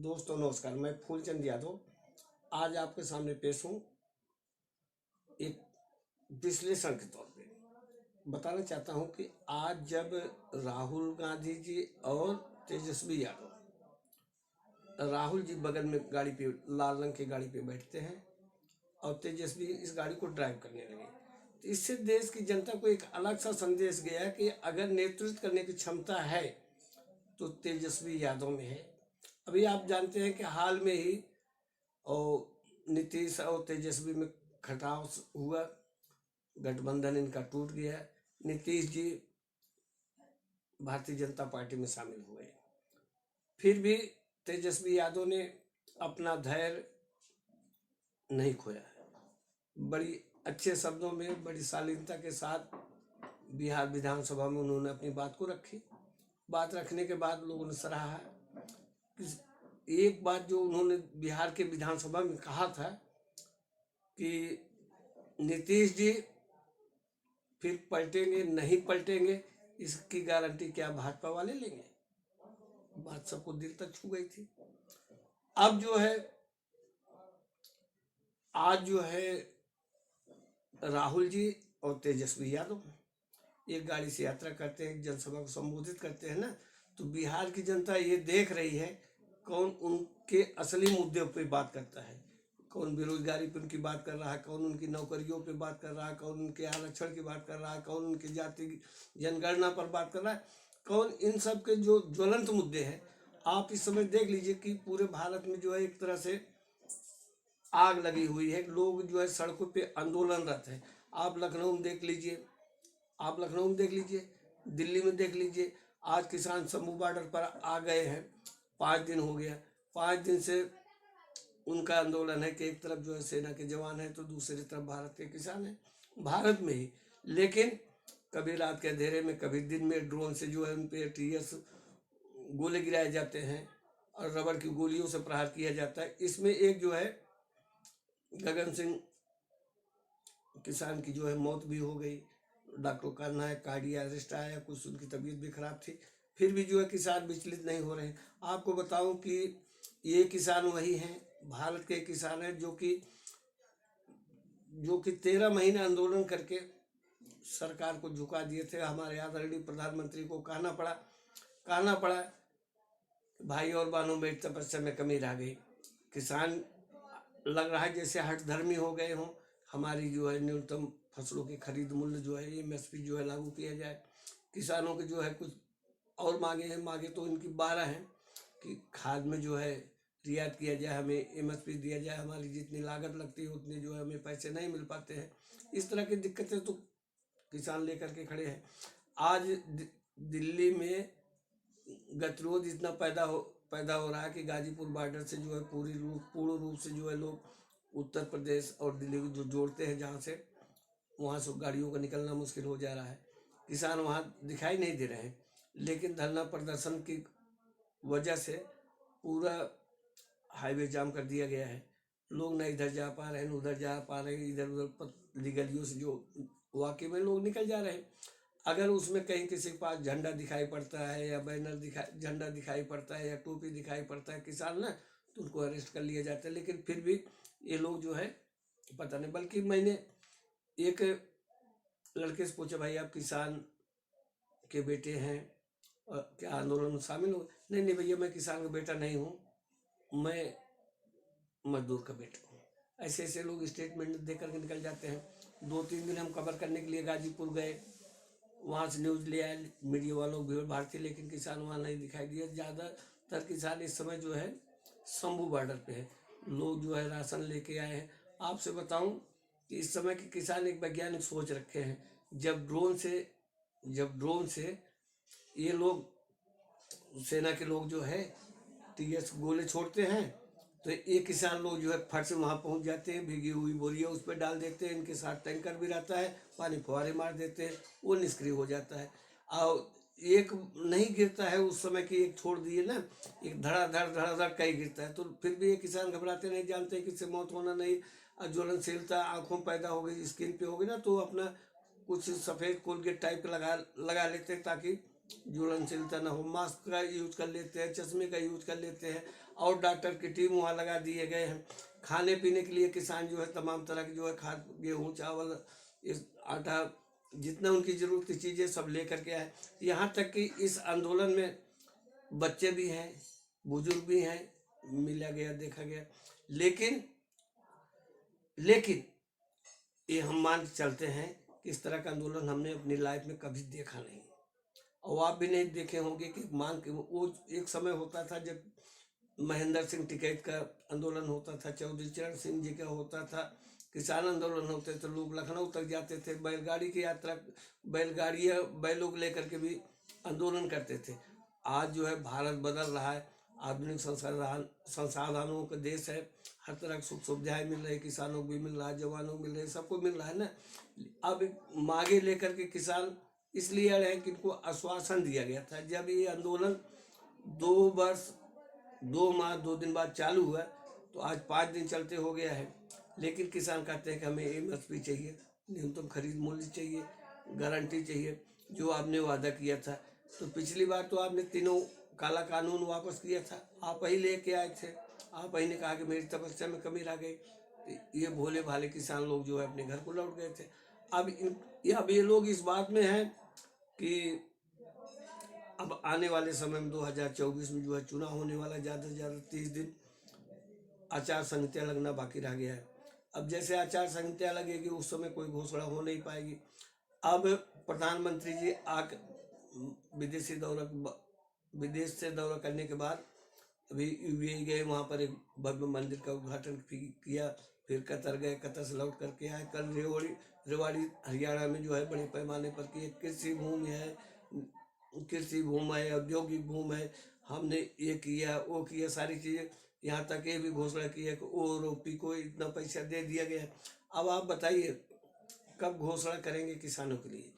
दोस्तों नमस्कार, मैं फूलचंद यादव आज आपके सामने पेश हूँ एक विश्लेषण के तौर पे। बताना चाहता हूँ कि आज जब राहुल गांधी जी और तेजस्वी यादव, राहुल जी बगल में गाड़ी पे लाल रंग की गाड़ी पे बैठते हैं और तेजस्वी इस गाड़ी को ड्राइव करने लगे, तो इससे देश की जनता को एक अलग सा संदेश गया कि अगर नेतृत्व करने की क्षमता है तो तेजस्वी यादव में है। अभी आप जानते हैं कि हाल में ही और नीतीश और तेजस्वी में खटाव हुआ, गठबंधन इनका टूट गया। नीतीश जी भारतीय जनता पार्टी में शामिल हुए, फिर भी तेजस्वी यादव ने अपना धैर्य नहीं खोया है। बड़ी अच्छे शब्दों में, बड़ी शालीनता के साथ बिहार विधानसभा में उन्होंने अपनी बात को रखी। बात रखने के बाद लोगों ने सराहा कि एक बात जो उन्होंने बिहार के विधानसभा में कहा था कि नीतीश जी फिर पलटेंगे नहीं पलटेंगे, इसकी गारंटी क्या भाजपा वाले लेंगे। बात सबको दिल तक छू गई थी। अब जो है आज जो है राहुल जी और तेजस्वी यादव एक गाड़ी से यात्रा करते हैं, जनसभा को संबोधित करते हैं ना, तो बिहार की जनता ये देख रही है कौन उनके असली मुद्दों पे बात करता है, कौन बेरोजगारी पे उनकी बात कर रहा है, कौन उनकी नौकरियों पे बात कर रहा है, कौन उनके आरक्षण की बात कर रहा है, कौन उनकी जाति जनगणना पर बात कर रहा है, कौन इन सब के जो ज्वलंत मुद्दे हैं। आप इस समय देख लीजिए कि पूरे भारत में जो है एक तरह से आग लगी हुई है, लोग जो है सड़कों पे आंदोलनरत है। आप लखनऊ में देख लीजिए, आप लखनऊ में देख लीजिए, दिल्ली में देख लीजिए, आज किसान शंभू बॉर्डर पर आ गए हैं। 5 दिन हो गया, 5 दिन से उनका आंदोलन है कि एक तरफ जो है सेना के जवान हैं तो दूसरी तरफ भारत के किसान हैं, भारत में ही। लेकिन कभी रात के अंधेरे में, कभी दिन में ड्रोन से जो है उन पे टीएस गोले गिराए जाते हैं और रबड़ की गोलियों से प्रहार किया जाता है। इसमें एक जो है गगन सिंह किसान की जो है मौत भी हो गई। डॉक्टर का कहना है कार्डियक अरेस्ट आया, कुछ उनकी तबीयत भी खराब थी, फिर भी जो है किसान विचलित नहीं हो रहे हैं। आपको बताऊं कि ये किसान वही हैं, भारत के किसान हैं जो कि 13 महीने आंदोलन करके सरकार को झुका दिए थे। हमारे आदरणीय प्रधानमंत्री को कहना पड़ा भाई और बहनों में तपस्या में कमी रह गई। किसान लग रहा है जैसे हठधर्मी हो गए हों। हमारी जो है न्यूनतम फसलों की खरीद मूल्य जो है एमएसपी जो है लागू किया जाए। किसानों के जो है कुछ और मांगे तो इनकी 12 हैं कि खाद में जो है रियायत किया जाए, हमें एमएसपी दिया जाए, हमारी जितनी लागत लगती है उतनी जो है हमें पैसे नहीं मिल पाते हैं। इस तरह की दिक्कतें तो किसान लेकर के खड़े हैं। आज दिल्ली में गतिरोध इतना पैदा हो रहा है कि गाजीपुर बॉर्डर से जो है पूर्ण रूप से जो है लोग उत्तर प्रदेश और दिल्ली को जो जोड़ते हैं, जहाँ से वहाँ से गाड़ियों का निकलना मुश्किल हो जा रहा है। किसान वहाँ दिखाई नहीं दे रहे हैं, लेकिन धरना प्रदर्शन की वजह से पूरा हाईवे जाम कर दिया गया है। लोग न इधर जा पा रहे हैं, न उधर जा पा रहे हैं। इधर उधर पतली गलियों से जो वाकई में लोग निकल जा रहे हैं। अगर उसमें कहीं किसी के पास झंडा दिखाई पड़ता है या झंडा दिखाई पड़ता है या टोपी दिखाई पड़ता है किसान ना, तो उनको अरेस्ट कर लिया जाता है। लेकिन फिर भी ये लोग जो है पता नहीं। बल्कि मैंने एक लड़के से पूछा, भाई आप किसान के बेटे हैं और क्या आंदोलन में शामिल हो? नहीं भैया, मैं किसान का बेटा नहीं हूँ, मैं मजदूर का बेटा हूँ। ऐसे ऐसे लोग स्टेटमेंट दे करके निकल जाते हैं। 2-3 दिन हम कवर करने के लिए गाजीपुर गए, वहाँ से न्यूज़ ले आए मीडिया वालों, भीड़ भाड़ थी, लेकिन किसान वहाँ नहीं दिखाई दिया। ज़्यादातर किसान इस समय जो है शंभू बॉर्डर पे है। लोग जो है राशन लेके आए हैं। आपसे बताऊं कि इस समय के किसान एक वैज्ञानिक सोच रखे हैं। जब ड्रोन से ये लोग सेना के लोग जो है टीएस गोले छोड़ते हैं, तो ये किसान लोग जो है फट से वहाँ पहुँच जाते हैं, भीगी हुई बोरियाँ उस पर डाल देते हैं, इनके साथ टैंकर भी रहता है, पानी फुहारे मार देते हैं, वो निष्क्रिय हो जाता है। और एक नहीं गिरता है उस समय की, एक छोड़ दिए ना, एक धड़ाधड़ कहीं गिरता है, तो फिर भी ये किसान घबराते नहीं, जानते हैं कि इससे मौत होना नहीं। ज्वलनशीलता आंखों में पैदा हो गई, स्किन पे हो गई ना, तो अपना कुछ सफ़ेद कोलगेट टाइप का लगा लेते हैं ताकि ज्वलनशीलता ना हो। मास्क का यूज कर लेते हैं, चश्मे का यूज कर लेते हैं। और डॉक्टर की टीम वहाँ लगा दिए गए हैं। खाने पीने के लिए किसान जो है तमाम तरह की जो है खाद, गेहूँ, चावल, इस आटा, जितना उनकी जरूरत की चीज़ें सब लेकर के आए। यहाँ तक कि इस आंदोलन में बच्चे भी हैं, बुजुर्ग भी हैं, मिला गया, देखा गया। लेकिन लेकिन ये हम मान के चलते हैं कि इस तरह का आंदोलन हमने अपनी लाइफ में कभी देखा नहीं, और आप भी नहीं देखे होंगे कि मान के वो एक समय होता था जब महेंद्र सिंह टिकैत का आंदोलन होता था, चौधरी चरण सिंह जी का होता था, किसान आंदोलन होते थे, लोग लखनऊ तक जाते थे, बैलगाड़ी की यात्रा, बैलगाड़ियाँ बैलोग लेकर के भी आंदोलन करते थे। आज जो है भारत बदल रहा है, आधुनिक संसाधनों का देश है, हर तरह की सुख सुविधाएं मिल रही, किसानों को भी मिल रहा है, जवानों को मिल रही है, सबको मिल रहा है ना। अब मांगे लेकर के किसान इसलिए अड़े हैं कि इनको आश्वासन दिया गया था। जब ये आंदोलन 2 वर्ष 2 माह 2 दिन बाद चालू हुआ, तो आज 5 दिन चलते हो गया है, लेकिन किसान कहते हैं कि हमें MSP चाहिए, न्यूनतम खरीद मूल्य चाहिए, गारंटी चाहिए, जो आपने वादा किया था। तो पिछली बार तो आपने तीनों काला कानून वापस किया था, आप ही लेके आए थे, आप ही ने कहा कि मेरी तपस्या में कमी रह गई। तो ये भोले भाले किसान लोग जो है अपने घर को लौट गए थे। अब ये लोग इस बात में हैं कि अब आने वाले समय में 2024 में जो है चुनाव होने वाला, ज़्यादा से ज़्यादा 30 दिन आचार संहिता लगना बाकी रह गया है। अब जैसे आचार संहिता लगेगी उस समय कोई घोषणा हो नहीं पाएगी। अब प्रधानमंत्री जी विदेश से दौरा करने के बाद अभी UAE गए, वहाँ पर एक भव्य मंदिर का उद्घाटन किया, फिर कतर गए, कतर से लौट करके आए। कल रेवाड़ी हरियाणा में जो है बड़े पैमाने पर की कृषि भूमि है, औद्योगिक भूमि है, हमने ये किया वो किया, सारी चीज़ें, यहाँ तक ये भी घोषणा की है कि OROP को इतना पैसा दे दिया गया। अब आप बताइए कब घोषणा करेंगे किसानों के लिए।